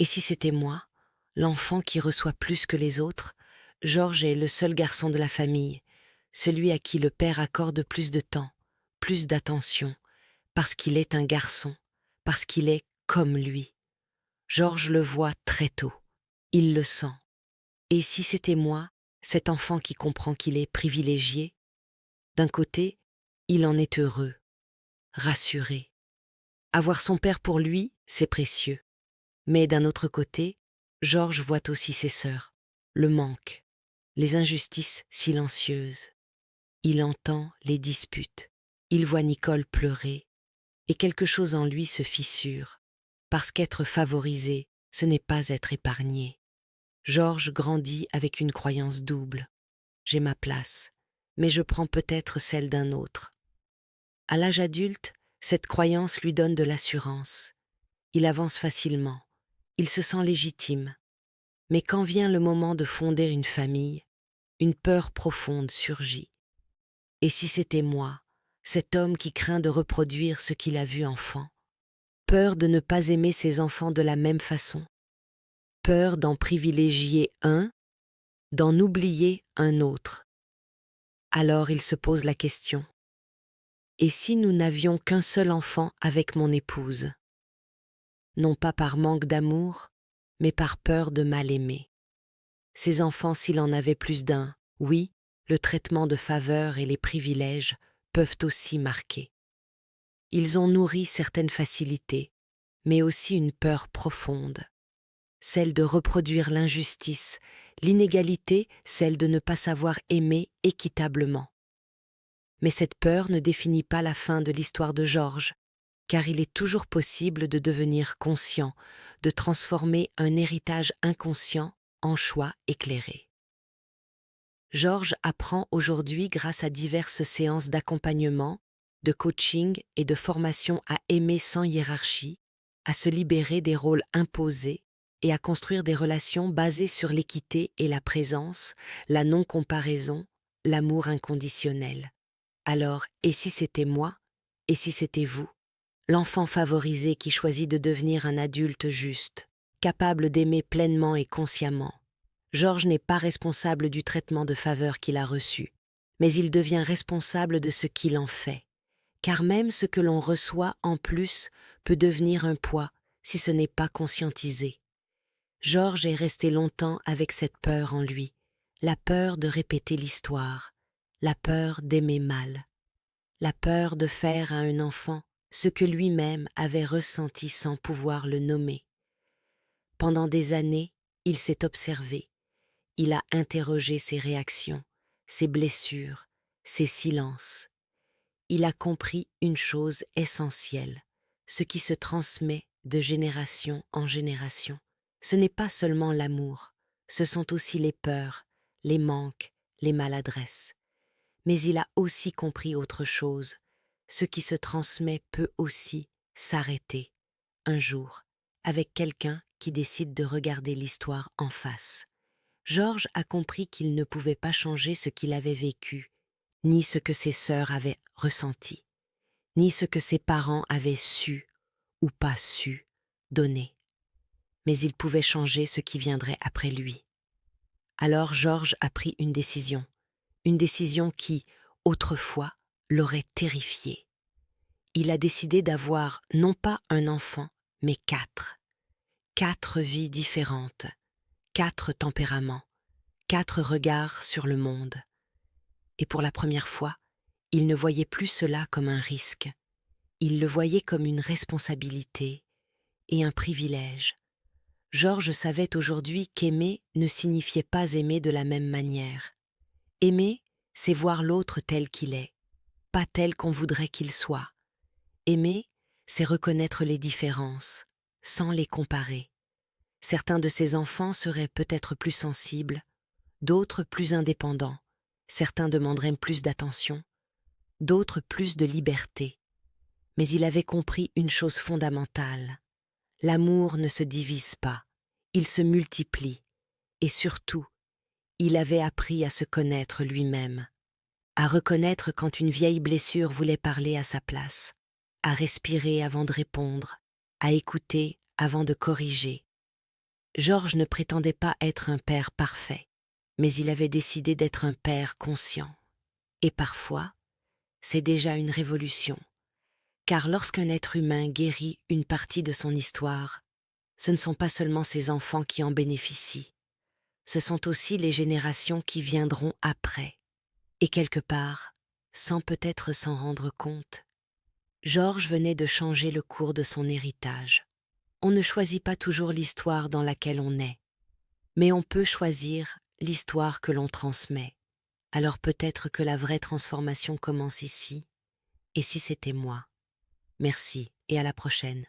Et si c'était moi, l'enfant qui reçoit plus que les autres? Georges est le seul garçon de la famille, celui à qui le père accorde plus de temps, plus d'attention, parce qu'il est un garçon, parce qu'il est comme lui. Georges le voit très tôt, il le sent. Et si c'était moi, cet enfant qui comprend qu'il est privilégié? D'un côté, il en est heureux, rassuré. Avoir son père pour lui, c'est précieux. Mais d'un autre côté, Georges voit aussi ses sœurs, le manque, les injustices silencieuses. Il entend les disputes, il voit Nicole pleurer, et quelque chose en lui se fissure, parce qu'être favorisé, ce n'est pas être épargné. Georges grandit avec une croyance double. J'ai ma place, mais je prends peut-être celle d'un autre. À l'âge adulte, cette croyance lui donne de l'assurance. Il avance facilement, il se sent légitime. Mais quand vient le moment de fonder une famille, une peur profonde surgit. Et si c'était moi, cet homme qui craint de reproduire ce qu'il a vu enfant? Peur de ne pas aimer ses enfants de la même façon? Peur d'en privilégier un, d'en oublier un autre? Alors il se pose la question. Et si nous n'avions qu'un seul enfant avec mon épouse? Non pas par manque d'amour, mais par peur de mal aimer. Ces enfants, s'il en avait plus d'un, oui, le traitement de faveur et les privilèges peuvent aussi marquer. Ils ont nourri certaines facilités, mais aussi une peur profonde, celle de reproduire l'injustice, l'inégalité, celle de ne pas savoir aimer équitablement. Mais cette peur ne définit pas la fin de l'histoire de Georges, car il est toujours possible de devenir conscient, de transformer un héritage inconscient en choix éclairé. Georges apprend aujourd'hui, grâce à diverses séances d'accompagnement, de coaching et de formation, à aimer sans hiérarchie, à se libérer des rôles imposés et à construire des relations basées sur l'équité et la présence, la non-comparaison, l'amour inconditionnel. Alors, et si c'était moi? Et si c'était vous? L'enfant favorisé qui choisit de devenir un adulte juste, capable d'aimer pleinement et consciemment. Georges n'est pas responsable du traitement de faveur qu'il a reçu, mais il devient responsable de ce qu'il en fait, car même ce que l'on reçoit en plus peut devenir un poids si ce n'est pas conscientisé. Georges est resté longtemps avec cette peur en lui, la peur de répéter l'histoire, la peur d'aimer mal, la peur de faire à un enfant ce que lui-même avait ressenti sans pouvoir le nommer. Pendant des années, il s'est observé. Il a interrogé ses réactions, ses blessures, ses silences. Il a compris une chose essentielle, ce qui se transmet de génération en génération. Ce n'est pas seulement l'amour, ce sont aussi les peurs, les manques, les maladresses. Mais il a aussi compris autre chose, ce qui se transmet peut aussi s'arrêter, un jour, avec quelqu'un qui décide de regarder l'histoire en face. Georges a compris qu'il ne pouvait pas changer ce qu'il avait vécu, ni ce que ses sœurs avaient ressenti, ni ce que ses parents avaient su ou pas su donner. Mais il pouvait changer ce qui viendrait après lui. Alors Georges a pris une décision qui, autrefois, l'aurait terrifié. Il a décidé d'avoir non pas un enfant, mais 4. 4 vies différentes, 4 tempéraments, 4 regards sur le monde. Et pour la première fois, il ne voyait plus cela comme un risque. Il le voyait comme une responsabilité et un privilège. Georges savait aujourd'hui qu'aimer ne signifiait pas aimer de la même manière. Aimer, c'est voir l'autre tel qu'il est, pas tel qu'on voudrait qu'il soit. Aimer, c'est reconnaître les différences, sans les comparer. Certains de ses enfants seraient peut-être plus sensibles, d'autres plus indépendants. Certains demanderaient plus d'attention, d'autres plus de liberté. Mais il avait compris une chose fondamentale. L'amour ne se divise pas, il se multiplie. Et surtout, il avait appris à se connaître lui-même, à reconnaître quand une vieille blessure voulait parler à sa place, à respirer avant de répondre, à écouter avant de corriger. Georges ne prétendait pas être un père parfait, mais il avait décidé d'être un père conscient. Et parfois, c'est déjà une révolution, car lorsqu'un être humain guérit une partie de son histoire, ce ne sont pas seulement ses enfants qui en bénéficient, ce sont aussi les générations qui viendront après. Et quelque part, sans peut-être s'en rendre compte, Georges venait de changer le cours de son héritage. On ne choisit pas toujours l'histoire dans laquelle on est, mais on peut choisir l'histoire que l'on transmet. Alors peut-être que la vraie transformation commence ici, et si c'était moi. Merci et à la prochaine.